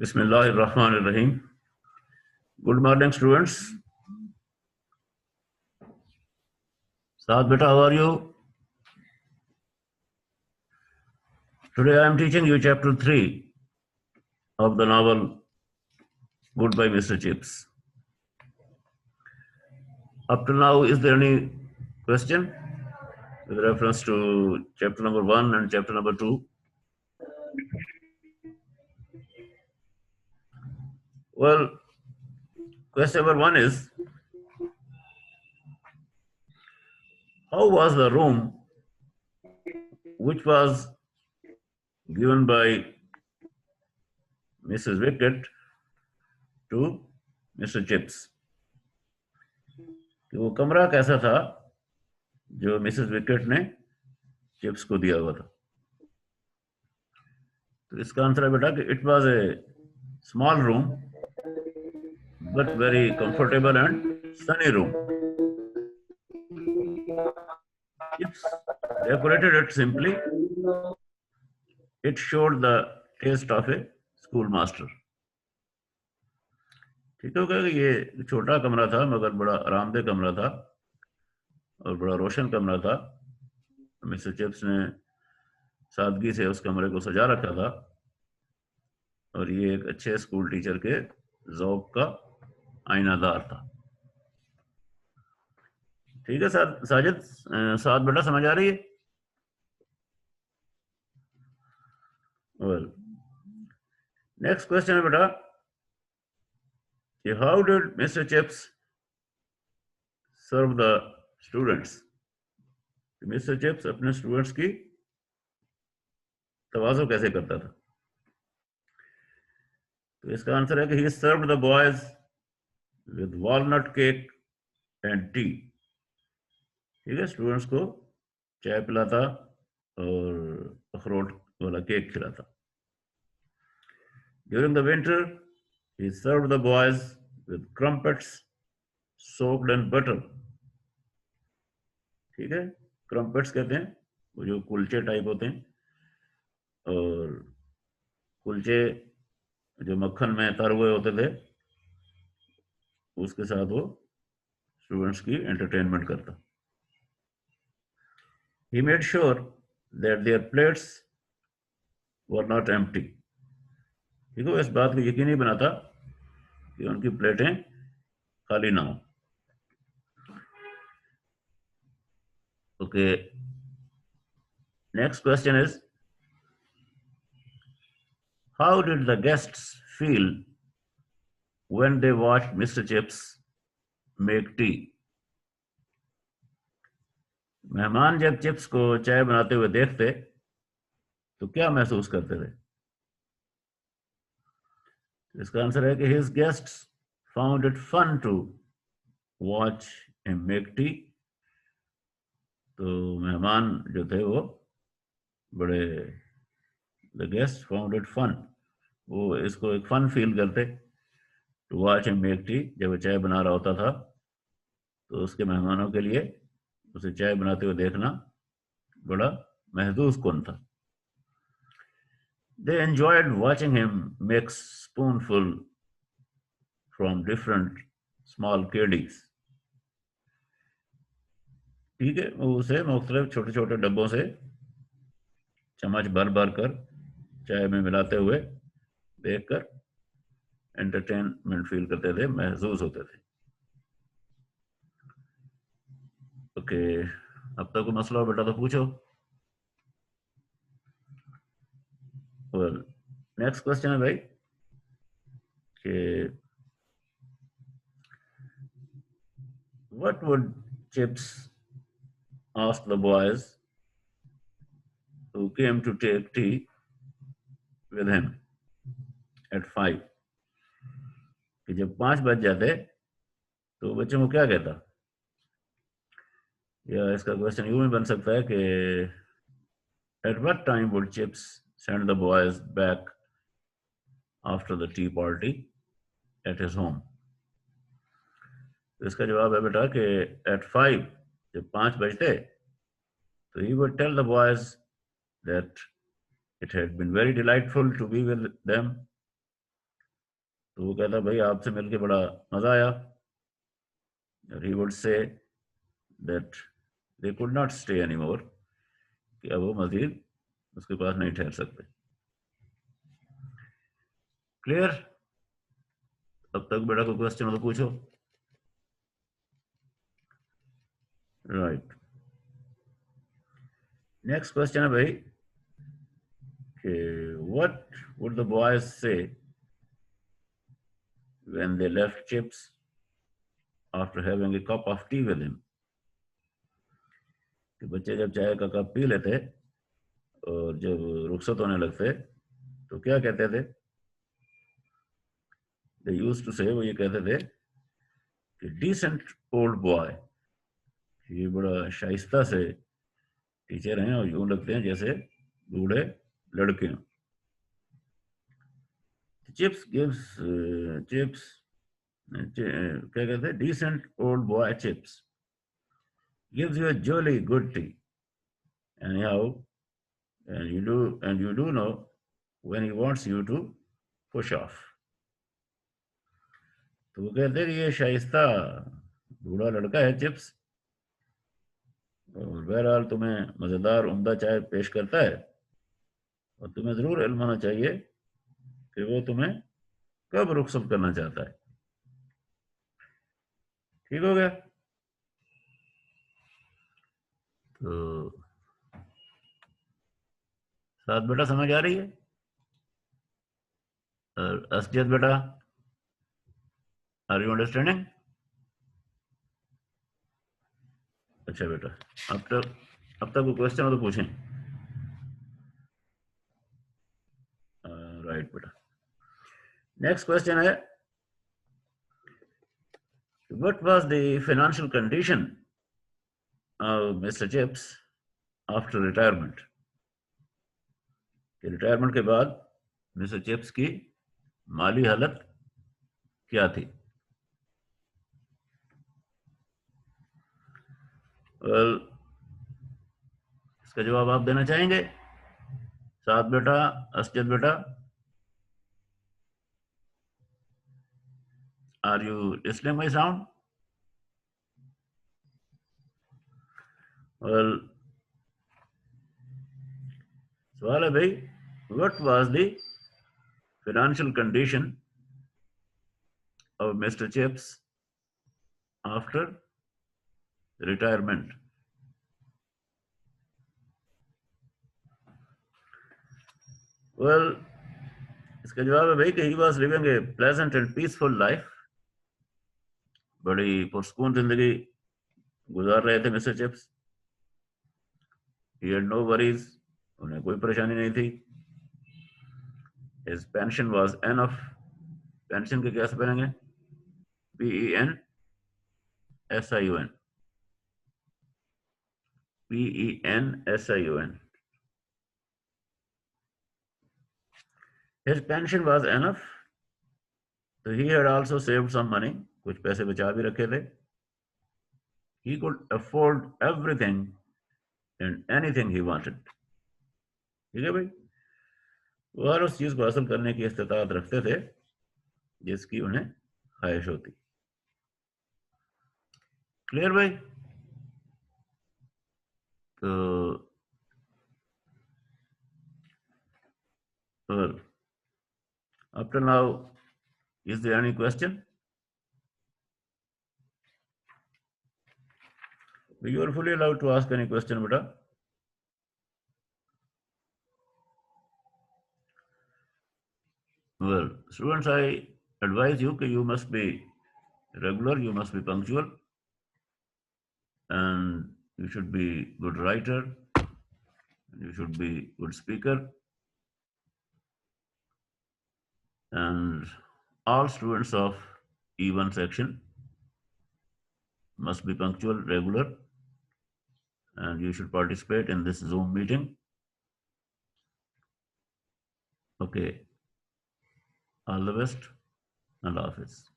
Bismillahirrahmanirrahim. Good morning, students. Saad beta, how are you? Today I am teaching you chapter 3 of the novel Goodbye Mr. Chips. Up to now, is there any question with reference to chapter number 1 and chapter number 2? Well, question number 1 is, how was the room which was given by Mrs. Wickett to Mr. Chips? कि वो कमरा कैसा था जो Mrs wicket ने chips को दिया हुआ था? तो इसका आंसर है बेटा कि it was a small room but very comfortable and sunny room. Chips decorated it simply. It showed the taste of a schoolmaster. ठीक हो गया कि ये छोटा कमरा था मगर बड़ा आरामदेह कमरा था और बड़ा रोशन कमरा था. मिस्टर चिप्स ने सादगी से उस कमरे को सजा रखा था और ये एक अच्छे स्कूल टीचर के ज़ौक़ का आईनादार था. ठीक है साजिद, साथ बेटा समझ आ रही है? Well, next question है बेटा कि how did Mr. Chips serve the students? Mr. Chips अपने स्टूडेंट्स की तवाज़ो कैसे करता था? तो इसका आंसर है कि he served the boys with walnut cake and tea. ठीक है, स्टूडेंट्स को चाय पिलाता और अखरोट वाला केक खिलाता. During the winter, he served the boys with crumpets soaked in butter. ठीक है, क्रम्पेट्स कहते हैं वो जो कुलचे टाइप होते हैं, और कुलचे जो मक्खन में तर हुए होते थे उसके साथ वो स्टूडेंट्स की एंटरटेनमेंट करता. He made sure that their plates were not empty. ठीक है, इस बात को यकीनी बनाता कि उनकी प्लेटें खाली ना हो. Okay, next question is, how did the guests feel when they watched Mr. Chips make tea? मेहमान जब चिप्स को चाय बनाते हुए देखते तो क्या महसूस करते थे? इसका आंसर है कि his guests found it fun to watch him make tea. तो मेहमान जो थे वो बड़े, the guests found it fun, वो इसको एक फन फील करते. to watch him make tea, जब वो चाय बना रहा होता था तो उसके मेहमानों के लिए उसे चाय बनाते हुए देखना बड़ा महसूस कुन था. They enjoyed watching him make spoonful from different small caddies. ठीक है, वो उसे मुख्तलिफ छोटे छोटे डब्बों से चम्मच भर भर कर चाय में मिलाते हुए देखकर एंटरटेनमेंट फील करते थे, महसूस होते थे. ओके, अब तक कोई मसला हो बेटा तो पूछो. वेल, नेक्स्ट क्वेश्चन है भाई कि what would Chips ask the boys who came to take tea with him at 5? कि जब 5 बज जाते तो बच्चों को क्या कहता? या इसका क्वेश्चन यूं भी बन सकता है कि at what time would Chips send the boys back after the tea party at his home? तो इसका जवाब है बेटा कि at 5, जब 5 बजते तो he would tell the boys that it had been very delightful to be with them तो वो कहता भाई आपसे मिलके बड़ा मजा आया। He would say that they could not stay anymore, कि अब वो मजीद उसके पास नहीं ठहर सकते। क्लियर? अब तक बेटा कोई क्वेश्चन हो तो पूछो। राइट, नेक्स्ट क्वेश्चन है भाई कि व्हाट वुड द बॉयज से when they left Chips after having a cup of tea with him? कि बच्चे जब चाय का कप पी लेते और जब रुखसत होने लगते तो क्या कहते थे? They used to say, वो ये कहते थे कि decent old boy, ये बड़ा शाइस्ता से टीचर हैं और यूं लगते हैं जैसे बूढ़े लड़के हैं। चिप्स गिव्स चिप्स क्या कहते हैं? decent old boy Chips gives you a jolly good tea anyhow, and you do know when he wants you to push off. तो वो कहते हैं कि ये शाइस्ता बूढ़ा लड़का है चिप्स, और बहरहाल तुम्हें मजेदार उम्दा चाय पेश करता है, और तुम्हें जरूर इल्म होना चाहिए कि वो तुम्हें कब रुखसत करना चाहता है। ठीक हो गया? तो साथ बेटा समझ आ रही है? और असजियत बेटा, आर यू अंडरस्टैंडिंग? अच्छा बेटा, अब तक वो क्वेश्चन हो तो पूछें। राइट बेटा, नेक्स्ट क्वेश्चन है, what was the financial condition of mister Chips after retirement? Retirement के बाद मिस्टर चिप्स की माली हालत क्या थी? well, इसका जवाब आप देना चाहेंगे? साथ बेटा, असजद बेटा, are you listening my sound? Well, सवाल है भाई, what was the financial condition of mister Chips after retirement? Well, इसका जवाब है भाई कि he was living a pleasant and peaceful life. बड़ी पुरसकून जिंदगी गुजार रहे थे mister Chips. He had no worries, उन्हें कोई परेशानी नहीं थी। His pension was enough। Pension के क्या स्पेलिंग है? PENSION, PENSION। His pension was enough, so he had also saved some money, कुछ पैसे बचा भी रखे थे। He could afford everything and anything he wanted। ठीक है भाई, वो हर उस चीज को हासिल करने की इस्तिताअत रखते थे जिसकी उन्हें ख्वाहिश होती। क्लियर भाई? तो well, up till now, is there any question? You are fully allowed to ask any question, beta. Well, students, I advise you that you must be regular, you must be punctual, and you should be good writer, and you should be good speaker, and all students of E1 section must be punctual, regular, and you should participate in this Zoom meeting. Okay, all the best, and Allah Hafiz.